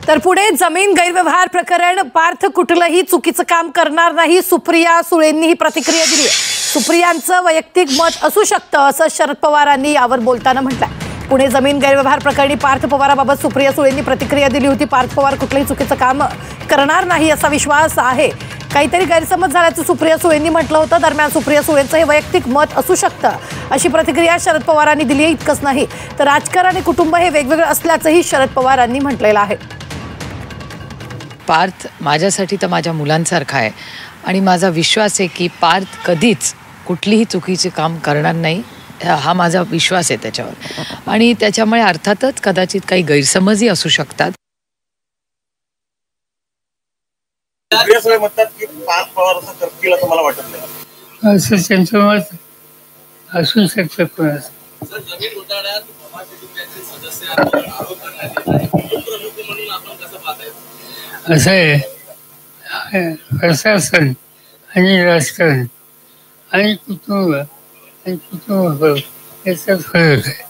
तर पुढे जमीन गैरव्यवहार प्रकरण, पार्थ कुठलंही चुकीचं काम करणार नाही, सुप्रिया सुळेंनी ही प्रतिक्रिया दिली आहे. सुप्रियांचं वैयक्तिक मत असू शकतं असं शरद पवारांनी यावर बोलताना म्हटलंय. पुणे जमीन गैरव्यवहार प्रकरणी पार्थ पवाराबाबत सुप्रिया सुळेंनी प्रतिक्रिया दिली होती. पार्थ पवार कुठलंही चुकीचं काम करणार नाही असा विश्वास आहे. काहीतरी गैरसमज झाल्याचं सुप्रिया सुळेंनी म्हटलं होतं. दरम्यान सुप्रिया सुळेंचं हे वैयक्तिक मत असू शकतं अशी प्रतिक्रिया शरद पवारांनी दिली आहे. इतकंच नाही तर राजकारण आणि कुटुंब हे वेगवेगळं असल्याचंही शरद पवारांनी म्हटलेलं आहे. पार्थ माझ्यासाठी तर माझ्या मुलांसारखा आहे आणि माझा विश्वास आहे की पार्थ कधीच कुठलीही चुकीचे काम करणार नाही, हा माझा विश्वास आहे त्याच्यावर. आणि त्याच्यामुळे अर्थातच कदाचित काही गैरसमजही असू शकतात. म्हणतात की पार्थ पवार असं करतील असं मला वाटत नाही. असं त्यांचं मत असू शकतं. कोणाचं जमीन घोटाळ्यात सदस्य आरोप करण्यात येत आहे, प्रमुख म्हणून आपण कसं पाहताय? असं आहे, प्रशासन आणि राजकारण आणि कुटुंब याचा फरक आहे.